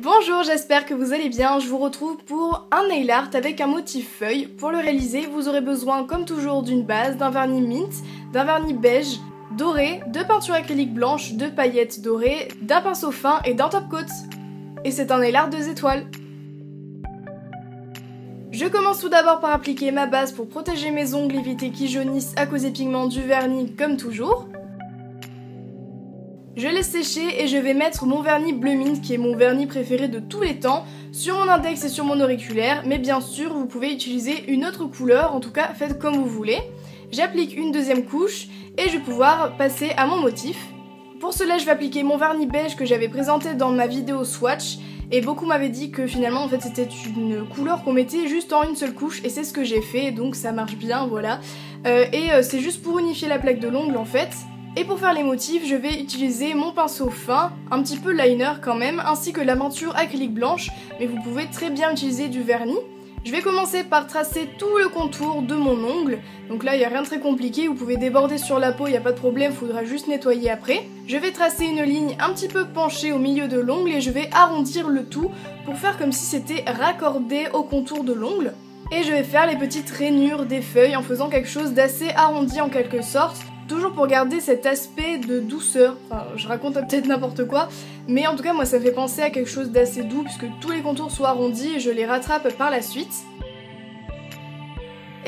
Bonjour, j'espère que vous allez bien. Je vous retrouve pour un nail art avec un motif feuille. Pour le réaliser, vous aurez besoin comme toujours d'une base, d'un vernis mint, d'un vernis beige, doré, de peinture acrylique blanche, de paillettes dorées, d'un pinceau fin et d'un top coat. Et c'est un nail art 2 étoiles. Je commence tout d'abord par appliquer ma base pour protéger mes ongles, éviter qu'ils jaunissent à cause des pigments du vernis comme toujours. Je laisse sécher et je vais mettre mon vernis bleu mint, qui est mon vernis préféré de tous les temps, sur mon index et sur mon auriculaire, mais bien sûr vous pouvez utiliser une autre couleur, en tout cas faites comme vous voulez. J'applique une deuxième couche et je vais pouvoir passer à mon motif. Pour cela je vais appliquer mon vernis beige que j'avais présenté dans ma vidéo swatch, et beaucoup m'avaient dit que finalement en fait c'était une couleur qu'on mettait juste en une seule couche, et c'est ce que j'ai fait, donc ça marche bien, voilà. C'est juste pour unifier la plaque de l'ongle en fait. Et pour faire les motifs, je vais utiliser mon pinceau fin, un petit peu liner quand même, ainsi que la peinture acrylique blanche, mais vous pouvez très bien utiliser du vernis. Je vais commencer par tracer tout le contour de mon ongle, donc là il n'y a rien de très compliqué, vous pouvez déborder sur la peau, il n'y a pas de problème, il faudra juste nettoyer après. Je vais tracer une ligne un petit peu penchée au milieu de l'ongle et je vais arrondir le tout pour faire comme si c'était raccordé au contour de l'ongle. Et je vais faire les petites rainures des feuilles en faisant quelque chose d'assez arrondi en quelque sorte, toujours pour garder cet aspect de douceur. Enfin, je raconte peut-être n'importe quoi, mais en tout cas moi ça me fait penser à quelque chose d'assez doux puisque tous les contours sont arrondis et je les rattrape par la suite.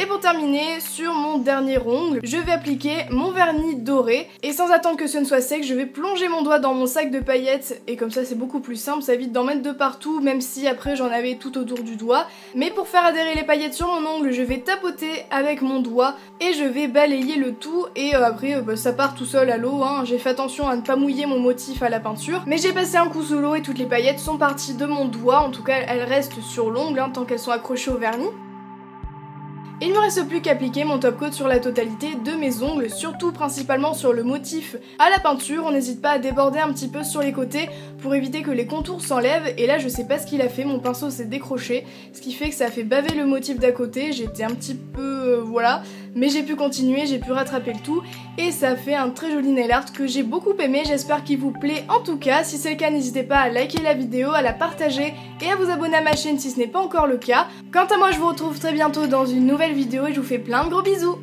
Et pour terminer, sur mon dernier ongle, je vais appliquer mon vernis doré. Et sans attendre que ce ne soit sec, je vais plonger mon doigt dans mon sac de paillettes. Et comme ça c'est beaucoup plus simple, ça évite d'en mettre de partout, même si après j'en avais tout autour du doigt. Mais pour faire adhérer les paillettes sur mon ongle, je vais tapoter avec mon doigt et je vais balayer le tout. Et après ça part tout seul à l'eau, hein. J'ai fait attention à ne pas mouiller mon motif à la peinture. Mais j'ai passé un coup sous l'eau et toutes les paillettes sont parties de mon doigt. En tout cas elles restent sur l'ongle tant qu'elles sont accrochées au vernis. Il ne me reste plus qu'appliquer mon top coat sur la totalité de mes ongles, surtout principalement sur le motif à la peinture. On n'hésite pas à déborder un petit peu sur les côtés pour éviter que les contours s'enlèvent. Et là je sais pas ce qu'il a fait, mon pinceau s'est décroché, ce qui fait que ça a fait baver le motif d'à côté. J'étais un petit peu voilà, mais j'ai pu continuer, j'ai pu rattraper le tout et ça fait un très joli nail art que j'ai beaucoup aimé. J'espère qu'il vous plaît en tout cas. Si c'est le cas, n'hésitez pas à liker la vidéo, à la partager et à vous abonner à ma chaîne si ce n'est pas encore le cas. Quant à moi, je vous retrouve très bientôt dans une nouvelle vidéo et je vous fais plein de gros bisous.